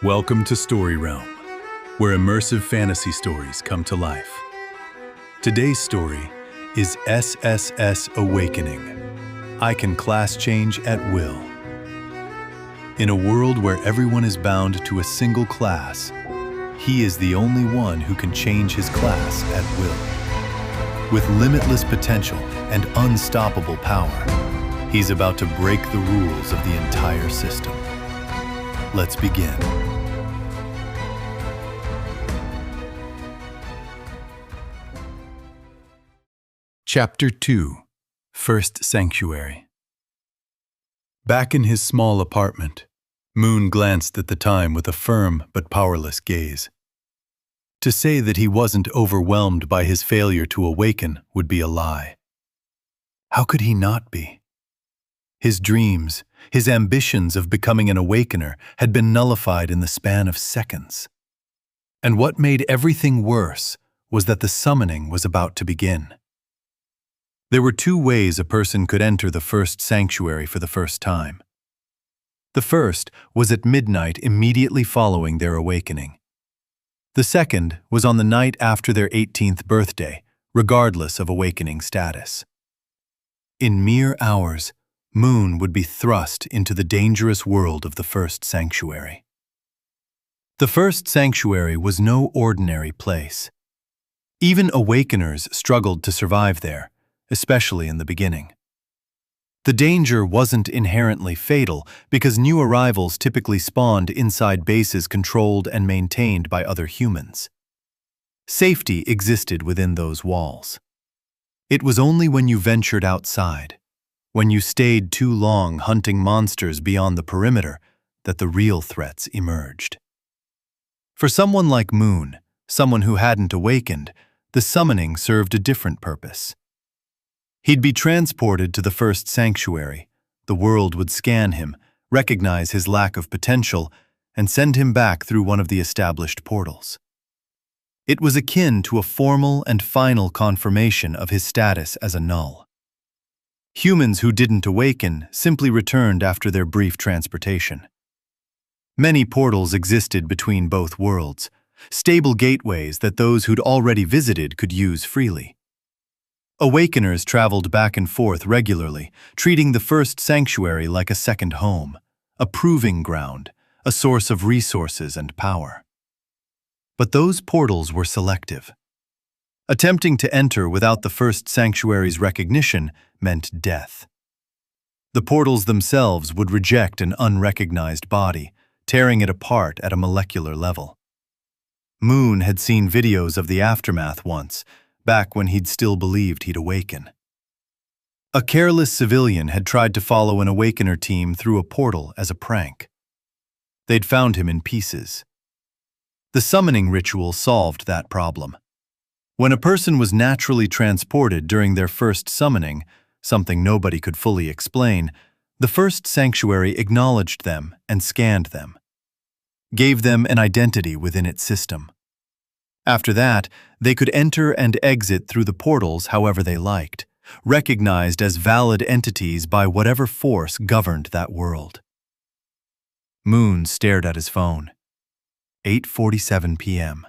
Welcome to StoryRealm, where immersive fantasy stories come to life. Today's story is SSS Awakening. I can class change at will. In a world where everyone is bound to a single class, he is the only one who can change his class at will. With limitless potential and unstoppable power, he's about to break the rules of the entire system. Let's begin. Chapter 2, First Sanctuary. Back in his small apartment, Moon glanced at the time with a firm but powerless gaze. To say that he wasn't overwhelmed by his failure to awaken would be a lie. How could he not be? His dreams, his ambitions of becoming an awakener had been nullified in the span of seconds. And what made everything worse was that the summoning was about to begin. There were two ways a person could enter the first sanctuary for the first time. The first was at midnight immediately following their awakening. The second was on the night after their 18th birthday, regardless of awakening status. In mere hours, Moon would be thrust into the dangerous world of the first sanctuary. The first sanctuary was no ordinary place. Even awakeners struggled to survive there, especially in the beginning. The danger wasn't inherently fatal because new arrivals typically spawned inside bases controlled and maintained by other humans. Safety existed within those walls. It was only when you ventured outside, when you stayed too long hunting monsters beyond the perimeter, that the real threats emerged. For someone like Moon, someone who hadn't awakened, the summoning served a different purpose. He'd be transported to the first sanctuary. The world would scan him, recognize his lack of potential, and send him back through one of the established portals. It was akin to a formal and final confirmation of his status as a null. Humans who didn't awaken simply returned after their brief transportation. Many portals existed between both worlds, stable gateways that those who'd already visited could use freely. Awakeners traveled back and forth regularly, treating the first sanctuary like a second home, a proving ground, a source of resources and power. But those portals were selective. Attempting to enter without the first sanctuary's recognition meant death. The portals themselves would reject an unrecognized body, tearing it apart at a molecular level. Moon had seen videos of the aftermath once, back when he'd still believed he'd awaken. A careless civilian had tried to follow an awakener team through a portal as a prank. They'd found him in pieces. The summoning ritual solved that problem. When a person was naturally transported during their first summoning, something nobody could fully explain, the first sanctuary acknowledged them and scanned them, gave them an identity within its system. After that, they could enter and exit through the portals however they liked, recognized as valid entities by whatever force governed that world. Moon stared at his phone. 8:47 p.m.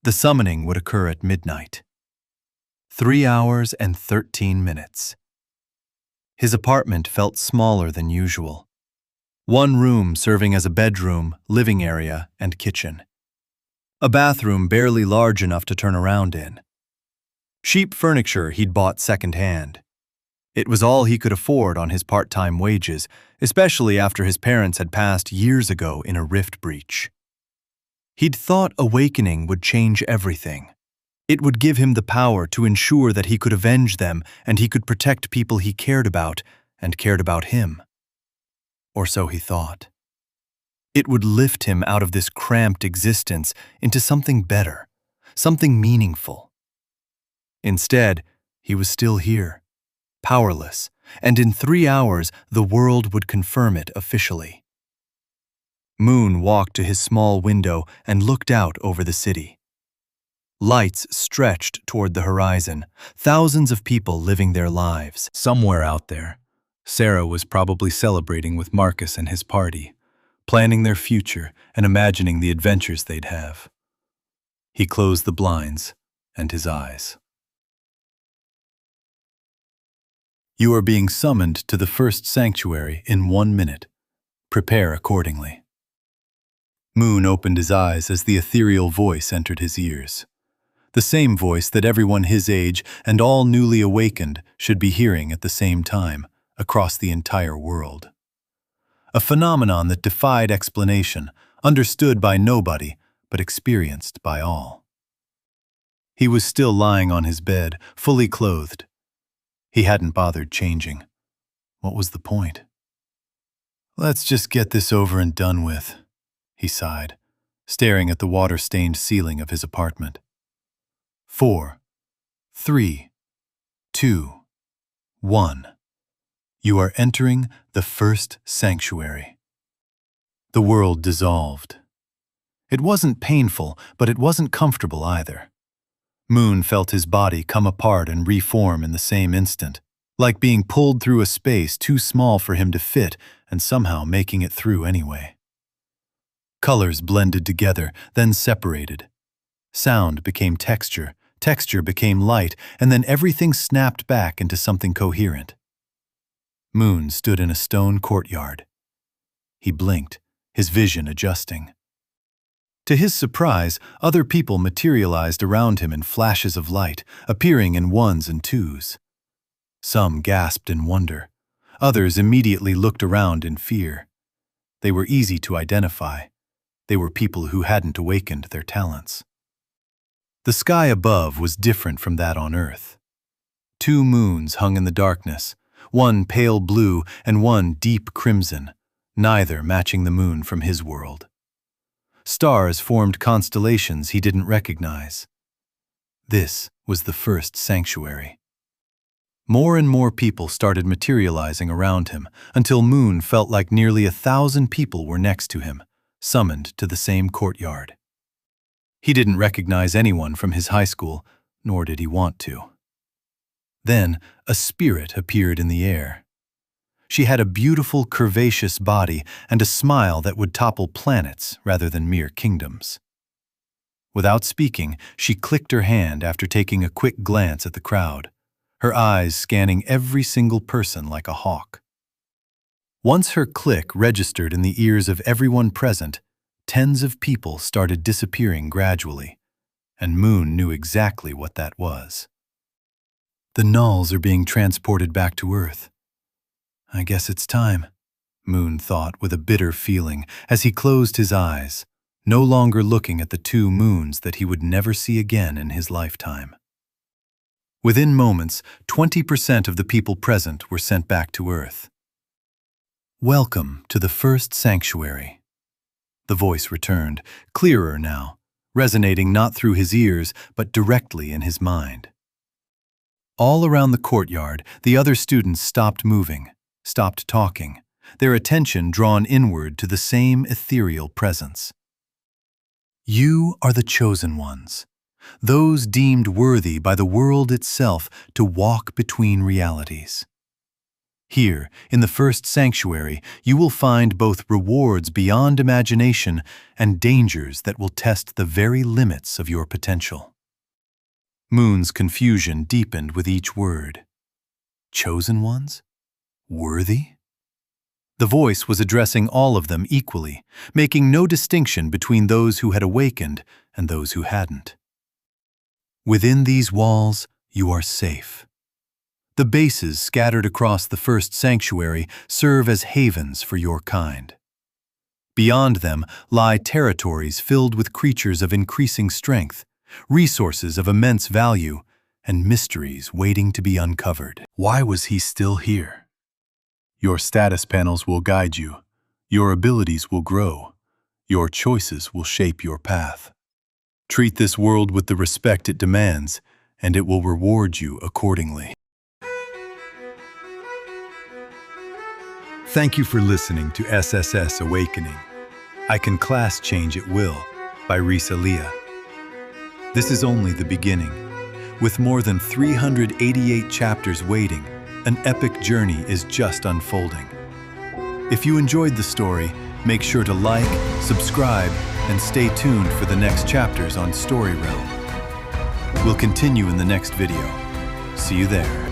The summoning would occur at midnight. 3 hours and 13 minutes. His apartment felt smaller than usual. One room serving as a bedroom, living area, and kitchen. A bathroom barely large enough to turn around in. Cheap furniture he'd bought secondhand. It was all he could afford on his part-time wages, especially after his parents had passed years ago in a rift breach. He'd thought awakening would change everything. It would give him the power to ensure that he could avenge them and he could protect people he cared about and cared about him. Or so he thought. It would lift him out of this cramped existence into something better, something meaningful. Instead, he was still here, powerless, and in 3 hours the world would confirm it officially. Moon walked to his small window and looked out over the city. Lights stretched toward the horizon, thousands of people living their lives. Somewhere out there, Sarah was probably celebrating with Marcus and his party, planning their future and imagining the adventures they'd have. He closed the blinds and his eyes. You are being summoned to the first sanctuary in 1 minute. Prepare accordingly. Moon opened his eyes as the ethereal voice entered his ears. The same voice that everyone his age and all newly awakened should be hearing at the same time across the entire world. A phenomenon that defied explanation, understood by nobody, but experienced by all. He was still lying on his bed, fully clothed. He hadn't bothered changing. What was the point? Let's just get this over and done with, he sighed, staring at the water-stained ceiling of his apartment. 4, 3, 2, 1. You are entering the first sanctuary. The world dissolved. It wasn't painful, but it wasn't comfortable either. Moon felt his body come apart and reform in the same instant, like being pulled through a space too small for him to fit and somehow making it through anyway. Colors blended together, then separated. Sound became texture, texture became light, and then everything snapped back into something coherent. Moon stood in a stone courtyard. He blinked, his vision adjusting. To his surprise, other people materialized around him in flashes of light, appearing in ones and twos. Some gasped in wonder. Others immediately looked around in fear. They were easy to identify. They were people who hadn't awakened their talents. The sky above was different from that on Earth. 2 moons hung in the darkness, one pale blue and one deep crimson, neither matching the moon from his world. Stars formed constellations he didn't recognize. This was the first sanctuary. More and more people started materializing around him until Moon felt like nearly 1,000 people were next to him, summoned to the same courtyard. He didn't recognize anyone from his high school, nor did he want to. Then a spirit appeared in the air. She had a beautiful, curvaceous body and a smile that would topple planets rather than mere kingdoms. Without speaking, she clicked her hand after taking a quick glance at the crowd, her eyes scanning every single person like a hawk. Once her click registered in the ears of everyone present, tens of people started disappearing gradually, and Moon knew exactly what that was. The nulls are being transported back to Earth. I guess it's time, Moon thought with a bitter feeling as he closed his eyes, no longer looking at the 2 moons that he would never see again in his lifetime. Within moments, 20% of the people present were sent back to Earth. Welcome to the first sanctuary. The voice returned, clearer now, resonating not through his ears but directly in his mind. All around the courtyard, the other students stopped moving, stopped talking, their attention drawn inward to the same ethereal presence. You are the chosen ones, those deemed worthy by the world itself to walk between realities. Here, in the first sanctuary, you will find both rewards beyond imagination and dangers that will test the very limits of your potential. Moon's confusion deepened with each word. Chosen ones? Worthy? The voice was addressing all of them equally, making no distinction between those who had awakened and those who hadn't. Within these walls, you are safe. The bases scattered across the first sanctuary serve as havens for your kind. Beyond them lie territories filled with creatures of increasing strength, resources of immense value, and mysteries waiting to be uncovered. Why was he still here? Your status panels will guide you. Your abilities will grow. Your choices will shape your path. Treat this world with the respect it demands, and it will reward you accordingly. Thank you for listening to SSS Awakening. I Can Class Change at Will by Risaliyah. This is only the beginning. With more than 388 chapters waiting, an epic journey is just unfolding. If you enjoyed the story, Make sure to like, subscribe, and stay tuned for the next chapters on StoryRealm. We'll continue in the next video. See you there.